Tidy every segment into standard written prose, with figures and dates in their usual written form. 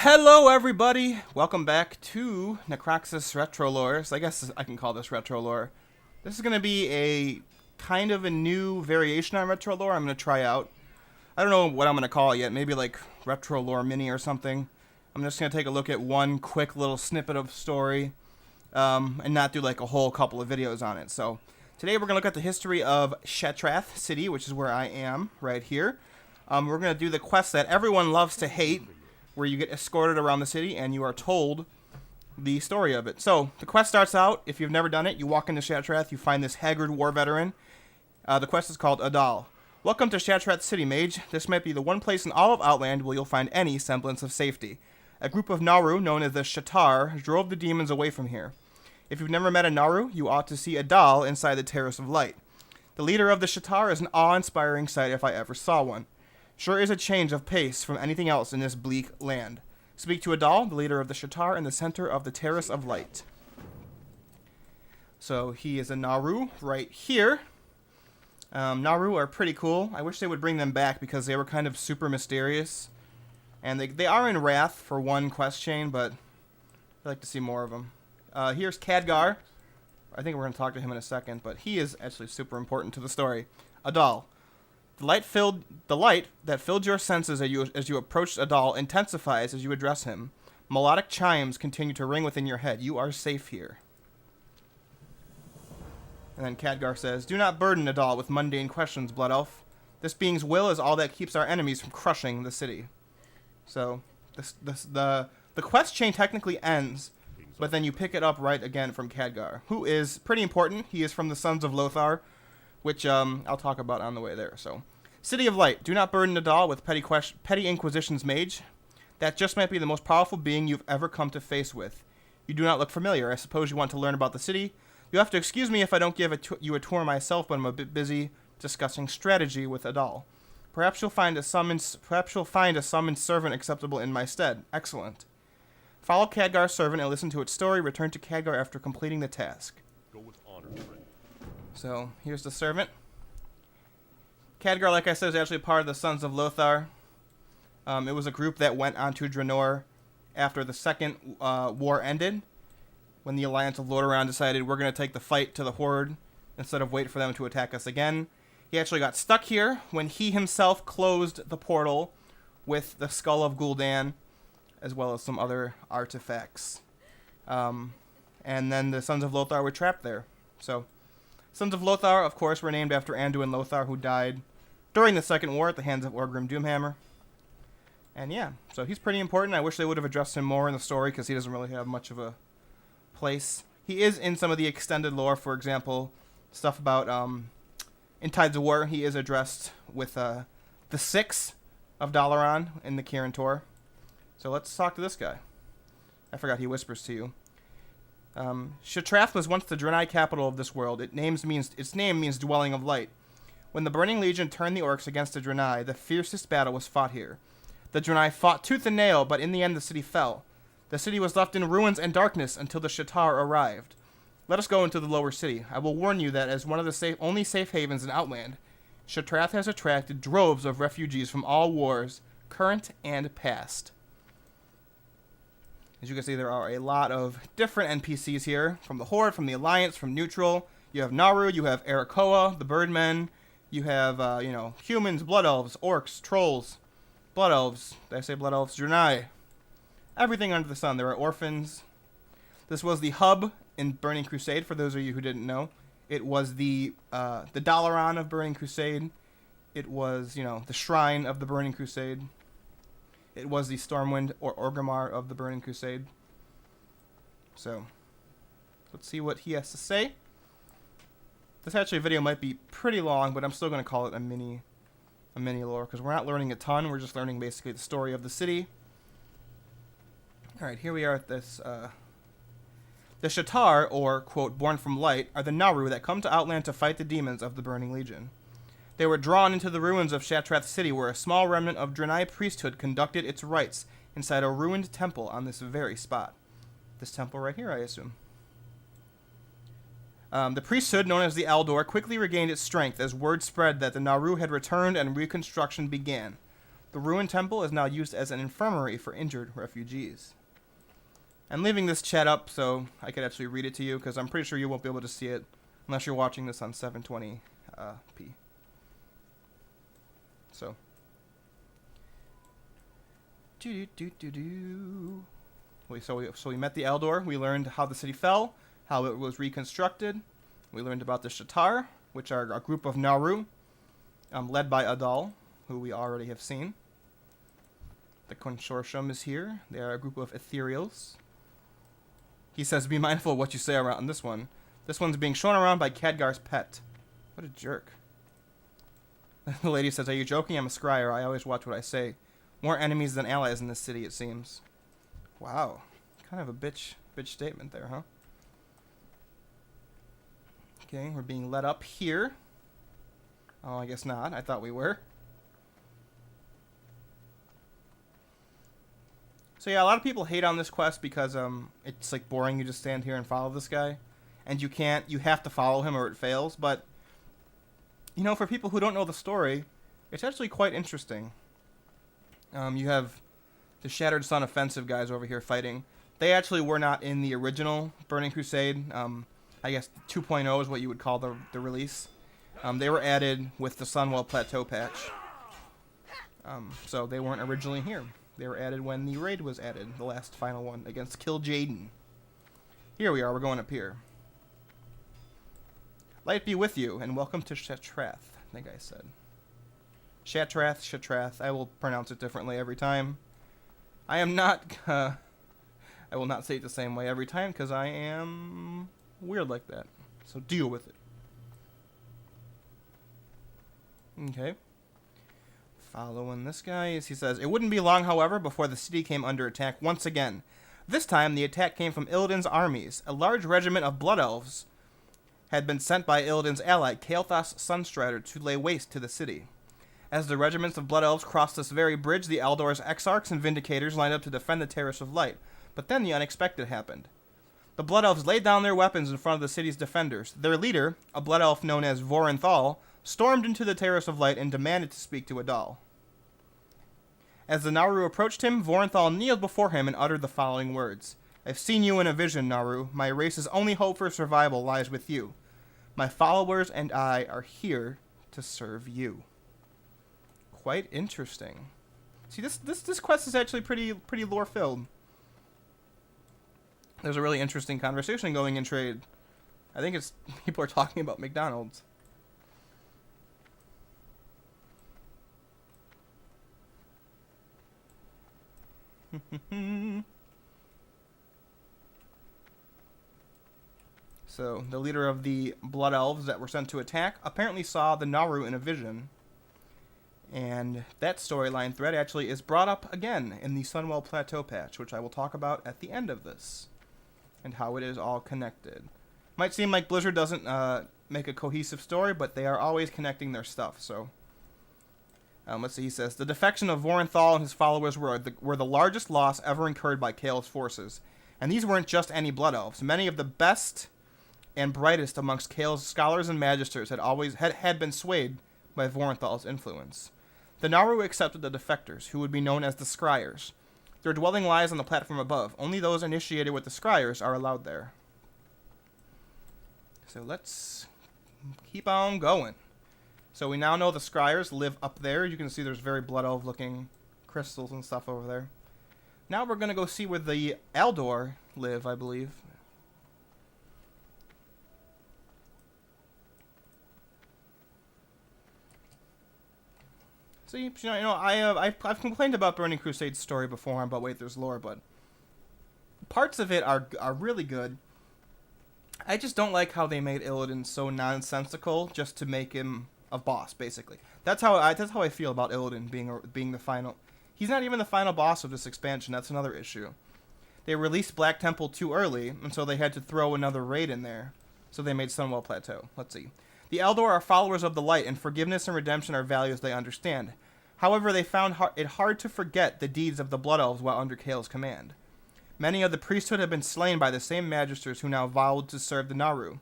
Hello, everybody! Welcome back to Necroxis Retro Lore. So I guess I can call this Retro Lore. This is going to be a kind of a new variation on Retro Lore I'm going to try out. I don't know what I'm going to call it yet. Maybe like Retro Lore Mini or something. I'm just going to take a look at one quick little snippet of story and not do like a whole couple of videos on it. So today we're going to look at the history of Shattrath City, which is where I am right here. We're going to do the quest that everyone loves to hate, where you get escorted around the city and you are told the story of it. So, the quest starts out, if you've never done it, you walk into Shattrath, you find this haggard war veteran. The quest is called Adal. Welcome to Shattrath City, mage. This might be the one place in all of Outland where you'll find any semblance of safety. A group of Naru, known as the Shattar, drove the demons away from here. If you've never met a Naru, you ought to see Adal inside the Terrace of Light. The leader of the Shattar is an awe-inspiring sight if I ever saw one. Sure is a change of pace from anything else in this bleak land. Speak to Adal, the leader of the Shattar, in the center of the Terrace of Light. So he is a Naru right here. Naru are pretty cool. I wish they would bring them back because they were kind of super mysterious. And they are in Wrath for one quest chain, but I'd like to see more of them. Here's Khadgar. I think we're going to talk to him in a second, but he is actually super important to the story. Adal. The light that filled your senses as you approached Adal intensifies as you address him. Melodic chimes continue to ring within your head. You are safe here. And then Khadgar says, "Do not burden Adal with mundane questions, Blood Elf. This being's will is all that keeps our enemies from crushing the city." So, the quest chain technically ends, but then you pick it up right again from Khadgar, who is pretty important. He is from the Sons of Lothar, which I'll talk about on the way there. So, City of Light. Do not burden Adal with petty inquisitions, mage. That just might be the most powerful being you've ever come to face with. You do not look familiar. I suppose you want to learn about the city. You have to excuse me if I don't give you a tour myself, but I'm a bit busy discussing strategy with Adal. Perhaps you'll find a summoned servant acceptable in my stead. Excellent. Follow Khadgar's servant and listen to its story. Return to Khadgar after completing the task. Go with honor, friend. So, here's the servant. Khadgar, like I said, is actually part of the Sons of Lothar. It was a group that went onto Draenor after the second war ended, when the Alliance of Lordaeron decided we're going to take the fight to the Horde instead of wait for them to attack us again. He actually got stuck here when he himself closed the portal with the Skull of Gul'dan, as well as some other artifacts. And then the Sons of Lothar were trapped there. So, Sons of Lothar, of course, were named after Anduin Lothar, who died during the Second War at the hands of Orgrim Doomhammer. And yeah, so he's pretty important. I wish they would have addressed him more in the story because he doesn't really have much of a place. He is in some of the extended lore, for example, stuff about in Tides of War. He is addressed with the Six of Dalaran in the Kirin Tor. So let's talk to this guy. I forgot he whispers to you. Shattrath was once the Draenei capital of this world. Its name means dwelling of light. When the Burning Legion turned the orcs against the Draenei, the fiercest battle was fought here. The Draenei fought tooth and nail, but in the end the city fell. The city was left in ruins and darkness until the Shattar arrived. Let us go into the lower city. I will warn you that as one of the only safe havens in Outland, Shattrath has attracted droves of refugees from all wars, current and past. As you can see, there are a lot of different NPCs here, from the Horde, from the Alliance, from Neutral. You have Naru, you have Arakoa, the Birdmen, you have, humans, Blood Elves, Orcs, Trolls, Blood Elves, did I say Blood Elves? Draenei. Everything under the sun. There are orphans. This was the hub in Burning Crusade, for those of you who didn't know. It was the Dalaran of Burning Crusade. It was, the shrine of the Burning Crusade. It was the Stormwind or Orgrimmar of the Burning Crusade. So, let's see what he has to say. This actually video might be pretty long, but I'm still going to call it a mini lore, because we're not learning a ton. We're just learning basically the story of the city. Alright, here we are at this, the Shattar, or, quote, born from light, are the Naru that come to Outland to fight the demons of the Burning Legion. They were drawn into the ruins of Shattrath City, where a small remnant of Draenei priesthood conducted its rites inside a ruined temple on this very spot. This temple right here, I assume. The priesthood, known as the Aldor, quickly regained its strength as word spread that the Naru had returned and reconstruction began. The ruined temple is now used as an infirmary for injured refugees. I'm leaving this chat up so I could actually read it to you, because I'm pretty sure you won't be able to see it unless you're watching this on 720p. So. So we met the Eldor. We learned how the city fell, how it was reconstructed. We learned about the Shattar, which are a group of Naru, led by Adal, who we already have seen. The Consortium is here. They are a group of ethereals. He says, be mindful of what you say around this one. This one's being shown around by Khadgar's pet. What a jerk. The lady says, are you joking? I'm a scryer. I always watch what I say. More enemies than allies in this city, it seems. Wow. Kind of a bitch statement there, huh? Okay, we're being led up here. Oh, I guess not. I thought we were. So yeah, a lot of people hate on this quest because it's like boring. You just stand here and follow this guy, and you have to follow him or it fails. But you know, for people who don't know the story, it's actually quite interesting. You have the Shattered Sun offensive guys over here fighting. They actually were not in the original Burning Crusade. I guess 2.0 is what you would call the release. They were added with the Sunwell Plateau patch. So they weren't originally here. They were added when the raid was added, the last final one, against Kil'jaeden. Here we are, we're going up here. Light be with you, and welcome to Shattrath, I think I said. Shattrath, I will pronounce it differently every time. I am not, I will not say it the same way every time, because I am weird like that. So deal with it. Okay. Following this guy, as he says, it wouldn't be long, however, before the city came under attack once again. This time, the attack came from Illidan's armies. A large regiment of Blood Elves had been sent by Illidan's ally, Kael'thas Sunstrider, to lay waste to the city. As the regiments of Blood Elves crossed this very bridge, the Eldor's Exarchs and Vindicators lined up to defend the Terrace of Light. But then the unexpected happened. The Blood Elves laid down their weapons in front of the city's defenders. Their leader, a Blood Elf known as Vorenthal, stormed into the Terrace of Light and demanded to speak to Adal. As the Naru approached him, Vorenthal kneeled before him and uttered the following words. I've seen you in a vision, Naru. My race's only hope for survival lies with you. My followers and I are here to serve you. Quite interesting. See, this quest is actually pretty lore-filled. There's a really interesting conversation going in trade. I think it's people are talking about McDonald's. So, the leader of the Blood Elves that were sent to attack apparently saw the Naru in a vision. And that storyline thread actually is brought up again in the Sunwell Plateau patch, which I will talk about at the end of this. And how it is all connected. Might seem like Blizzard doesn't make a cohesive story, but they are always connecting their stuff, so... let's see, he says, the defection of Vorenthal and his followers were the largest loss ever incurred by Kael's forces. And these weren't just any Blood Elves. Many of the best and brightest amongst Kael's scholars and magisters had been swayed by Vorenthal's influence. The Naru accepted the defectors, who would be known as the Scryers. Their dwelling lies on the platform above. Only those initiated with the Scryers are allowed there. So let's keep on going. So we now know the Scryers live up there. You can see there's very Blood Elf looking crystals and stuff over there. Now we're going to go see where the Eldor live, I believe. See, I've complained about Burning Crusade's story before about Wait, There's Lore, but parts of it are really good. I just don't like how they made Illidan so nonsensical just to make him a boss, basically. That's how I feel about Illidan being the final. He's not even the final boss of this expansion. That's another issue. They released Black Temple too early, and so they had to throw another raid in there. So they made Sunwell Plateau. Let's see. The Eldor are followers of the light, and forgiveness and redemption are values they understand. However, they found it hard to forget the deeds of the Blood Elves while under Kael's command. Many of the priesthood have been slain by the same magisters who now vowed to serve the Naru.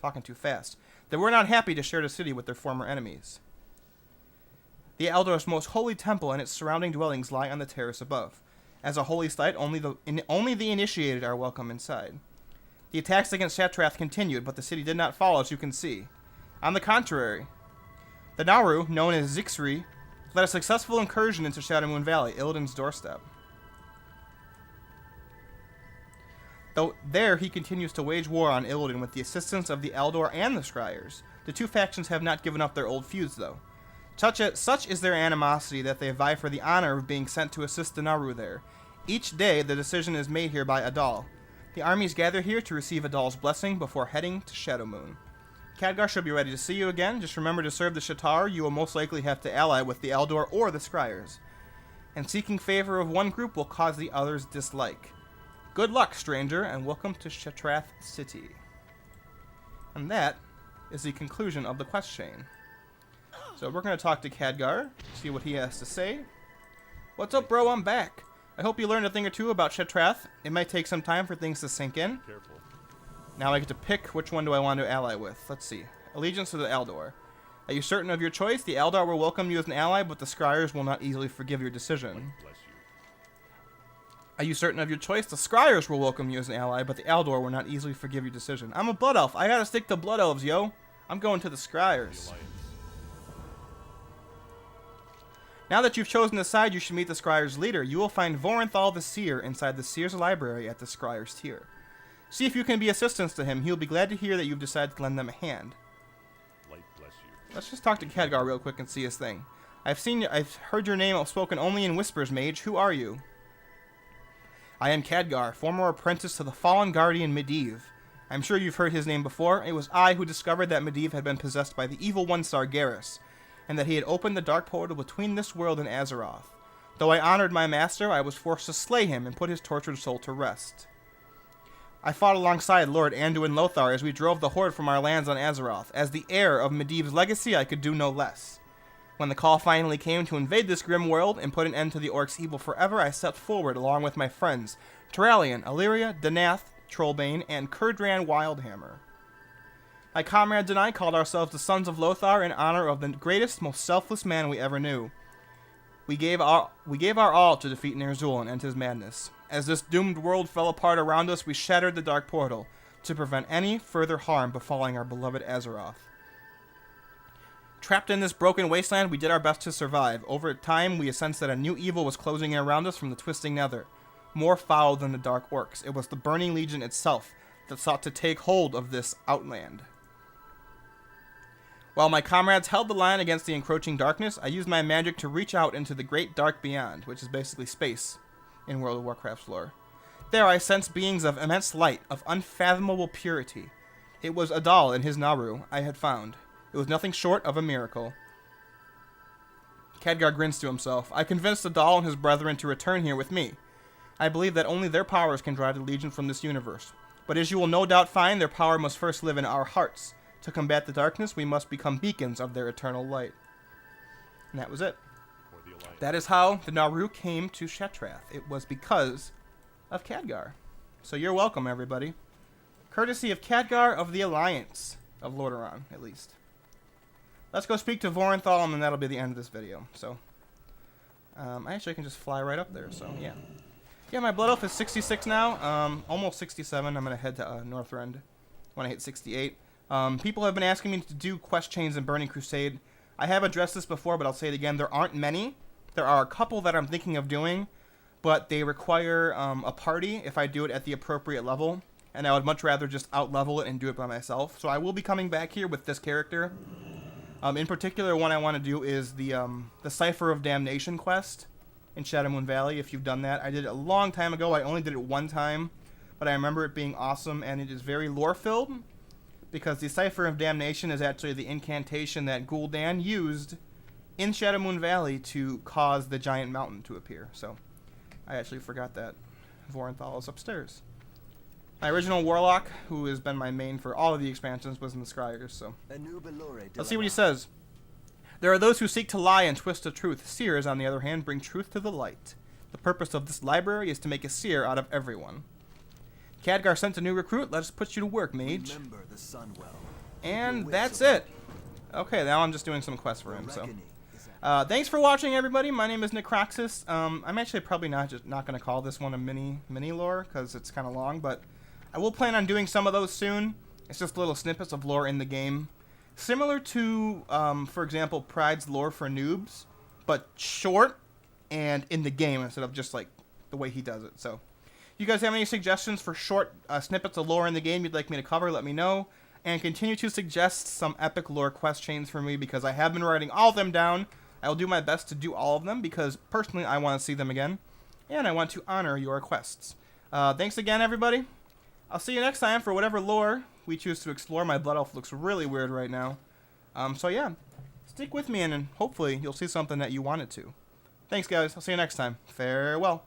Talking too fast. They were not happy to share the city with their former enemies. The Eldor's most holy temple and its surrounding dwellings lie on the terrace above. As a holy site, only the initiated are welcome inside. The attacks against Shattrath continued, but the city did not fall, as you can see. On the contrary, the Naru, known as Zixri, led a successful incursion into Shadowmoon Valley, Illidan's doorstep. Though there he continues to wage war on Illidan with the assistance of the Eldor and the Scryers. The two factions have not given up their old feuds, though. Such is their animosity that they vie for the honor of being sent to assist the Naru there. Each day, the decision is made here by Adal. The armies gather here to receive Adal's blessing before heading to Shadowmoon. Khadgar should be ready to see you again. Just remember to serve the Shattar. You will most likely have to ally with the Eldor or the Scryers. And seeking favor of one group will cause the other's dislike. Good luck, stranger, and welcome to Shattrath City. And that is the conclusion of the quest chain. So we're going to talk to Khadgar, see what he has to say. What's up, bro? I'm back. I hope you learned a thing or two about Shattrath. It might take some time for things to sink in. Careful. Now I get to pick which one do I want to ally with. Let's see. Allegiance to the Eldor. Are you certain of your choice? The Eldor will welcome you as an ally, but the Scryers will not easily forgive your decision. Bless you. Are you certain of your choice? The Scryers will welcome you as an ally, but the Eldor will not easily forgive your decision. I'm a Blood Elf. I gotta stick to Blood Elves, yo. I'm going to the Scryers. Now that you've chosen a side, you should meet the Scryers' leader. You will find Vorenthal the Seer inside the Seer's library at the Scryers' tier. See if you can be assistance to him. He'll be glad to hear that you've decided to lend them a hand. Light bless you. Let's just talk to Khadgar real quick and see his thing. I've heard your name spoken only in whispers, mage. Who are you? I am Khadgar, former apprentice to the fallen guardian Medivh. I'm sure you've heard his name before. It was I who discovered that Medivh had been possessed by the evil one Sargeras, and that he had opened the dark portal between this world and Azeroth. Though I honored my master, I was forced to slay him and put his tortured soul to rest. I fought alongside Lord Anduin Lothar as we drove the Horde from our lands on Azeroth. As the heir of Medivh's legacy, I could do no less. When the call finally came to invade this grim world and put an end to the Orcs' evil forever, I stepped forward along with my friends, Turalian, Illyria, Danath, Trollbane, and Kurdran Wildhammer. My comrades and I called ourselves the Sons of Lothar in honor of the greatest, most selfless man we ever knew. We gave our all to defeat Ner'zhul and end his madness. As this doomed world fell apart around us, we shattered the dark portal to prevent any further harm befalling our beloved Azeroth. Trapped in this broken wasteland, we did our best to survive. Over time, we sensed that a new evil was closing in around us from the twisting nether, more foul than the Dark Orcs. It was the Burning Legion itself that sought to take hold of this outland. While my comrades held the line against the encroaching darkness, I used my magic to reach out into the great dark beyond, which is basically space in World of Warcraft's lore. There I sensed beings of immense light, of unfathomable purity. It was Adal and his Naru I had found. It was nothing short of a miracle. Khadgar grins to himself. I convinced Adal and his brethren to return here with me. I believe that only their powers can drive the Legion from this universe. But as you will no doubt find, their power must first live in our hearts. To combat the darkness, we must become beacons of their eternal light. And that was it. That is how the Naru came to Shattrath. It was because of Khadgar. So you're welcome, everybody. Courtesy of Khadgar of the Alliance. Of Lordaeron, at least. Let's go speak to Vorenthal, and then that'll be the end of this video. So, I actually can just fly right up there, so yeah. Yeah, my Blood Elf is 66 now, almost 67. I'm going to head to Northrend when I hit 68. People have been asking me to do quest chains in Burning Crusade. I have addressed this before, but I'll say it again. There aren't many. There are a couple that I'm thinking of doing, but they require a party if I do it at the appropriate level, and I would much rather just out-level it and do it by myself. So I will be coming back here with this character. In particular, one I want to do is the Cipher of Damnation quest in Shadowmoon Valley, if you've done that. I did it a long time ago. I only did it one time, but I remember it being awesome, and it is very lore-filled, because the Cipher of Damnation is actually the incantation that Gul'dan used in Shadowmoon Valley to cause the giant mountain to appear. So, I actually forgot that. Vorenthal is upstairs. My original Warlock, who has been my main for all of the expansions, was in the Scryers, so. Let's see what he says. There are those who seek to lie and twist the truth. Seers, on the other hand, bring truth to the light. The purpose of this library is to make a seer out of everyone. Khadgar sent a new recruit. Let us put you to work, mage. Remember the sun well. And that's it. Okay, now I'm just doing some quests for him, so. Thanks for watching, everybody. My name is Necroxis. I'm actually probably not going to call this one a mini lore because it's kind of long, but I will plan on doing some of those soon. It's just little snippets of lore in the game, similar to, for example, Pride's lore for noobs, but short and in the game instead of just like the way he does it. So, you guys have any suggestions for short snippets of lore in the game you'd like me to cover? Let me know. And continue to suggest some epic lore quest chains for me because I have been writing all of them down. I will do my best to do all of them because personally I want to see them again. And I want to honor your requests. Thanks again, everybody. I'll see you next time for whatever lore we choose to explore. My blood elf looks really weird right now. So yeah, stick with me and hopefully you'll see something that you wanted to. Thanks, guys. I'll see you next time. Farewell.